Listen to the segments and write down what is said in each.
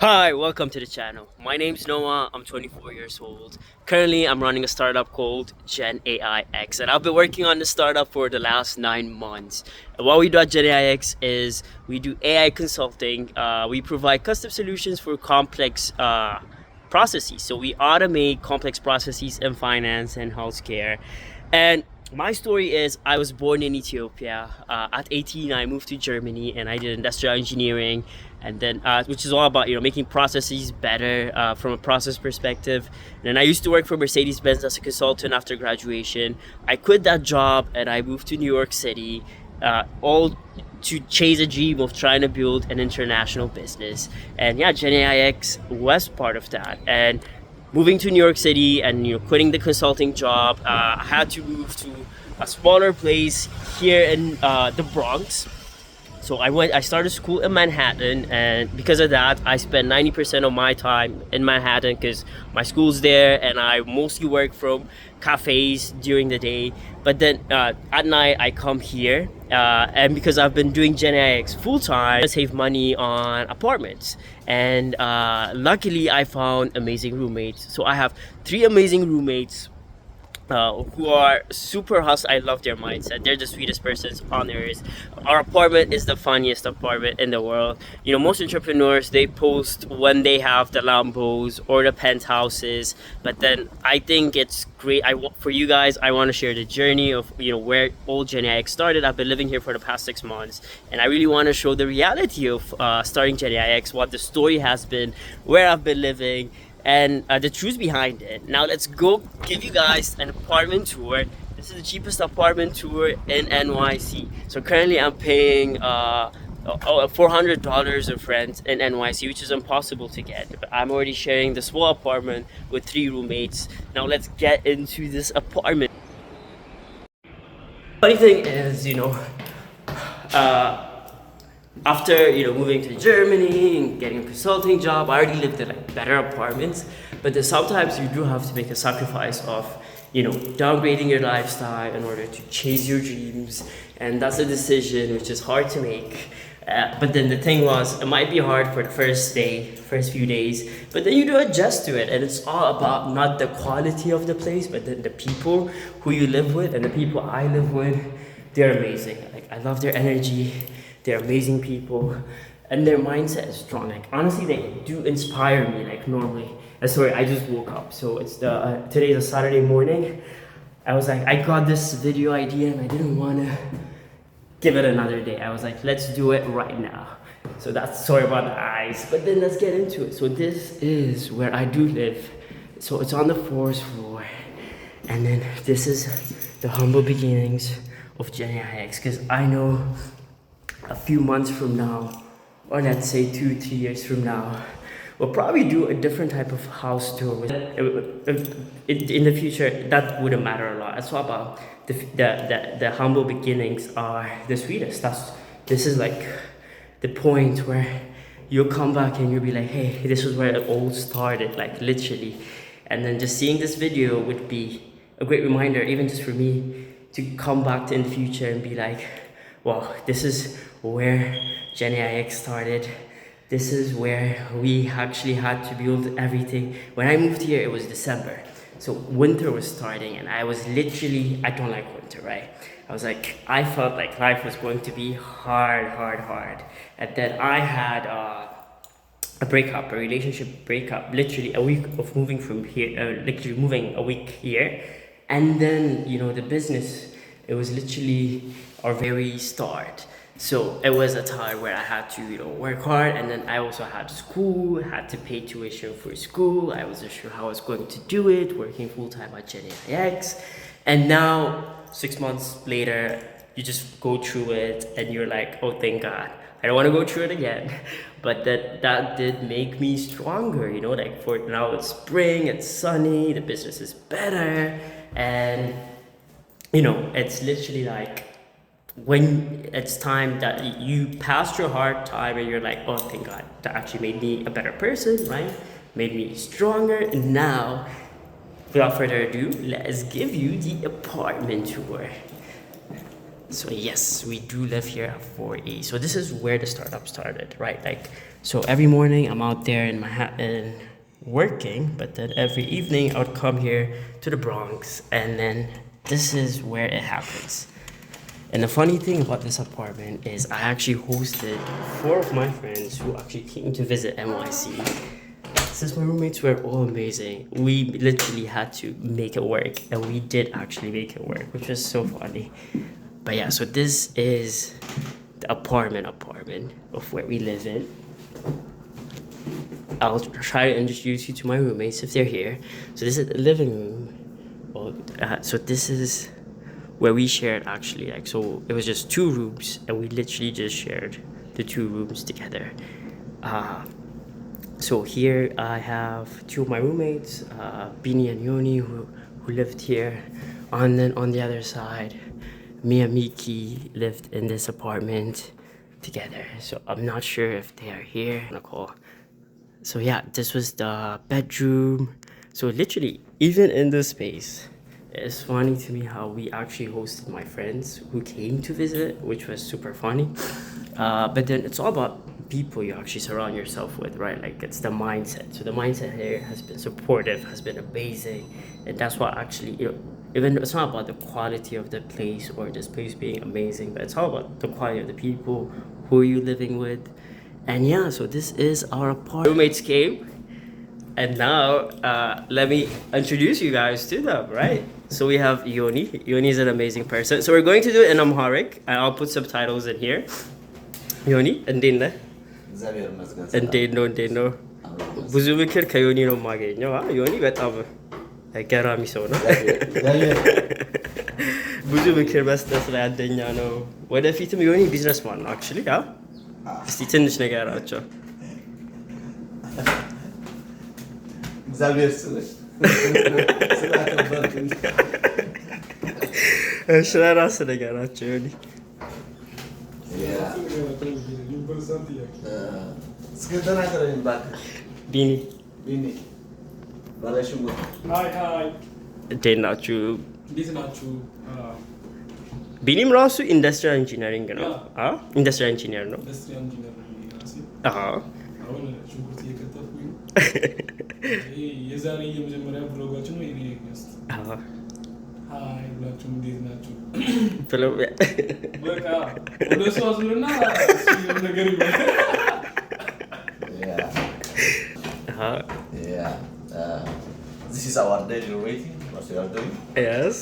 Hi, welcome to the channel. My name's Noah. I'm 24 years old. Currently, I'm running a startup called GenAIx, and I've been working on the startup for the last 9 months. And what we do at GenAIx is we do AI consulting. We provide custom solutions for complex processes. So we automate complex processes in finance and healthcare. And my story is I was born in Ethiopia. At 18, I moved to Germany and I did industrial engineering, and then which is all about making processes better from a process perspective. And then I used to work for Mercedes-Benz as a consultant after graduation. I quit that job and I moved to New York City, all to chase a dream of trying to build an international business. And yeah, GenAIx was part of that. And moving to New York City and quitting the consulting job, I had to move to a smaller place here in the Bronx. So I started school in Manhattan, and because of that, I spent 90% of my time in Manhattan because my school's there, and I mostly work from cafes during the day. But then at night, I come here, and because I've been doing GenAIx full time, I save money on apartments. And luckily, I found amazing roommates. So I have three amazing roommates who are super hustler. I love their mindset. They're the sweetest persons on earth. Our apartment is the funniest apartment in the world. Most entrepreneurs, they post when they have the Lambos or the penthouses, but then I think it's great. For you guys, I want to share the journey of where old GenAIx started. I've been living here for the past 6 months, and I really want to show the reality of starting GenAIx, what the story has been, where I've been living, and the truth behind it. Now let's go give you guys an apartment tour. This is the cheapest apartment tour in NYC. So currently I'm paying $400 of rent in NYC, which is impossible to get. But I'm already sharing the small apartment with three roommates. Now let's get into this apartment. Funny thing is, after moving to Germany and getting a consulting job, I already lived in better apartments. But then sometimes you do have to make a sacrifice of downgrading your lifestyle in order to chase your dreams, and that's a decision which is hard to make. But then the thing was, it might be hard for the first few days, but then you do adjust to it, and it's all about not the quality of the place, but then the people who you live with. And the people I live with, they're amazing. I love their energy. They're amazing people, and their mindset is strong. Honestly, they do inspire me. Normally, sorry, I just woke up, so it's today's a Saturday morning. I was like, I got this video idea, and I didn't want to give it another day. I was like, let's do it right now. So sorry about the eyes, but then let's get into it. So this is where I do live. So it's on the 4th floor, and then this is the humble beginnings of GenAIx, because I know a few months from now, or let's say 2-3 years from now, we'll probably do a different type of house tour. In the future, that wouldn't matter a lot. It's all about the humble beginnings are the sweetest. This is the point where you'll come back and you'll be like, hey, this is where it all started, literally. And then just seeing this video would be a great reminder, even just for me, to come back in the future and be like, wow, this is where GenAIx started. This is where we actually had to build everything. When I moved here, it was December. So winter was starting, and I was literally, I don't like winter, right? I felt like life was going to be hard. And then I had a relationship breakup, literally a week of moving from here, literally moving a week here. And then, the business, it was literally our very start. So it was a time where I had to work hard, and then I also had school, had to pay tuition for school. I wasn't sure how I was going to do it, working full-time at GenAIx. And now 6 months later, you just go through it and you're like, oh, thank God, I don't want to go through it again. But that did make me stronger, for now it's spring, it's sunny, the business is better, and it's literally when it's time that you passed your hard time and you're like, oh, thank God, that actually made me a better person, right? Made me stronger. And now, without further ado, let's give you the apartment tour. So yes, we do live here at 4A. So this is where the startup started, right? Like, so every morning I'm out there in Manhattan working, but then every evening I would come here to the Bronx, and then this is where it happens. And the funny thing about this apartment is I actually hosted 4 of my friends who actually came to visit NYC. Since my roommates were all amazing, we literally had to make it work, and we did actually make it work, which was so funny. But yeah, so this is the apartment of where we live in. I'll try to introduce you to my roommates if they're here. So this is the living room. So this is where we shared actually. Like, so it was just 2 rooms, and we literally just shared the 2 rooms together. So here I have 2 of my roommates, Bini and Yoni, who lived here. And then on the other side, me and Miki lived in this apartment together. So I'm not sure if they are here. So yeah, this was the bedroom. So literally, even in this space, it's funny to me how we actually hosted my friends who came to visit, which was super funny. But then it's all about people you actually surround yourself with, right? Like, it's the mindset. So the mindset here has been supportive, has been amazing. And that's what actually, even it's not about the quality of the place or this place being amazing, but it's all about the quality of the people, who are you living with. And yeah, so this is our apartment. Roommates came, and now let me introduce you guys to them, right? So we have Yoni. Yoni is an amazing person. So we're going to do it in Amharic, and I'll put subtitles in here. Yoni, እንዴት ነህ? እንዴት ነው? ብዙ ምክር ከዮኒ ነው የማገኘው። ዮኒ በጣም ገራሚ ሰው ነው። ብዙ ምክር መስጠት ላይ አንደኛ ነው። ወደፊትም ዮኒ ቢዝነስማን ነው አክቹሊ። እስቲ ትንሽ ነገራቸው። እግዚአብሔር ይስጥልኝ። እሺ፣ ለራስህ ነገራቸው ዮኒ። እስኪ ተናገረኝ እባክህ። ቢኒ ባለሽሙ እንዴት ናችሁ? እንዴት ናችሁ? ቢኒም ራሱ ኢንዱስትሪያል ኢንጂነሪንግ ነው። ኢንዱስትሪያል ኢንጂነር ነው። ኢንዱስትሪያል ኢንጂነር ነው። አሁን ሽንኩርት እየከተፍኩኝ ነው። ይሄ የዛሬ የመጀመሪያ ብሎጋችን ነው። ይሄ ገስት ሃይ ብላችሁ እንዴት ናችሁ? ብለው በቃ ወደ እሱ አዙርና እሱ ነገር ይባላል። This is our daily routine. What we are doing. Yes.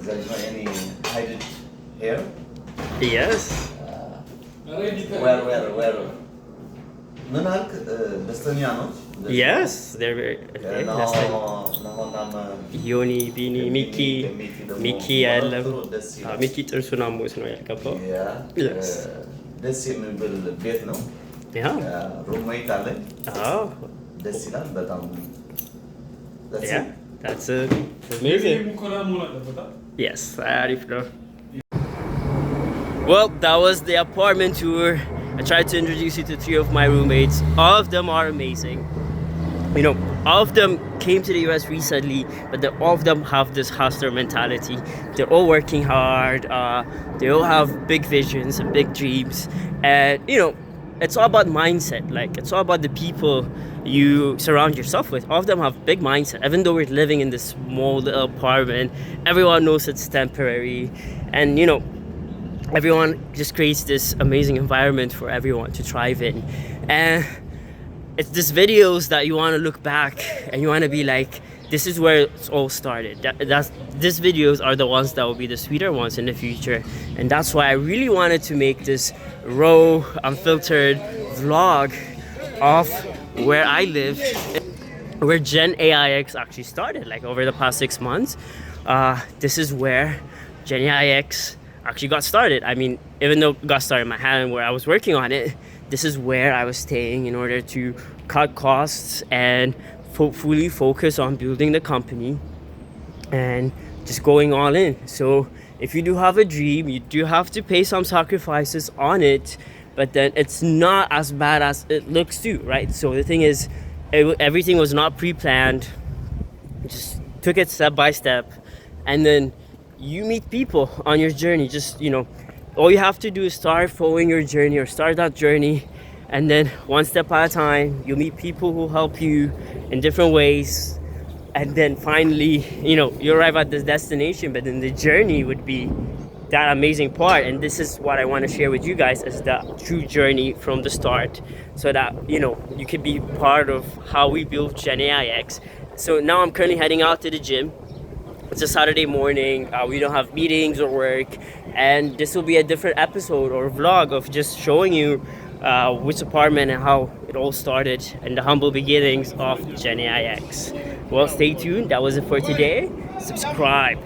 There is not any hidden here. Yes. Where? ምን አልክ? ደስተኛ ነው? Yes, they're very okay. That's like Yoni, Bini, Miki ያለም ሚኪ ጥርሱን አሞት ነው ያልገባው። Yes. ደስ የሚል ቤት ነው። ሩምሜት አለኝ። ደስ ይላል በጣም። That's amazing. Yes, አሪፍ ነው። Well, that was the apartment tour. I tried to introduce you to 3 of my roommates. All of them are amazing. All of them came to the US recently, but all of them have this hustler mentality. They're all working hard. They all have big visions and big dreams. And, it's all about mindset. Like, it's all about the people you surround yourself with. All of them have big mindset. Even though we're living in this small little apartment, everyone knows it's temporary. And, everyone just creates this amazing environment for everyone to thrive in. And it's these videos that you want to look back and you want to be like, this is where it's all started. These videos are the ones that will be the sweeter ones in the future. And that's why I really wanted to make this raw, unfiltered vlog of where I live, where GenAIx actually started, like over the past 6 months. This is where GenAIx actually got started. I mean, even though it got started in Manhattan where I was working on it, this is where I was staying in order to cut costs and fully focus on building the company and just going all in. So if you do have a dream, you do have to pay some sacrifices on it, but then it's not as bad as it looks too, right? So the thing is, everything was not pre-planned. Just took it step by step, and then you meet people on your journey. Just, all you have to do is start following your journey or start that journey, and then one step at a time, you meet people who help you in different ways, and then finally, you arrive at this destination. But then the journey would be that amazing part, and this is what I want to share with you guys as the true journey from the start, so that you could be part of how we built GenAIx. So now I'm currently heading out to the gym. It's a Saturday morning. We don't have meetings or work, and this will be a different episode or vlog of just showing you which apartment and how it all started and the humble beginnings of GenAIx. Well, stay tuned. That was it for today. Subscribe.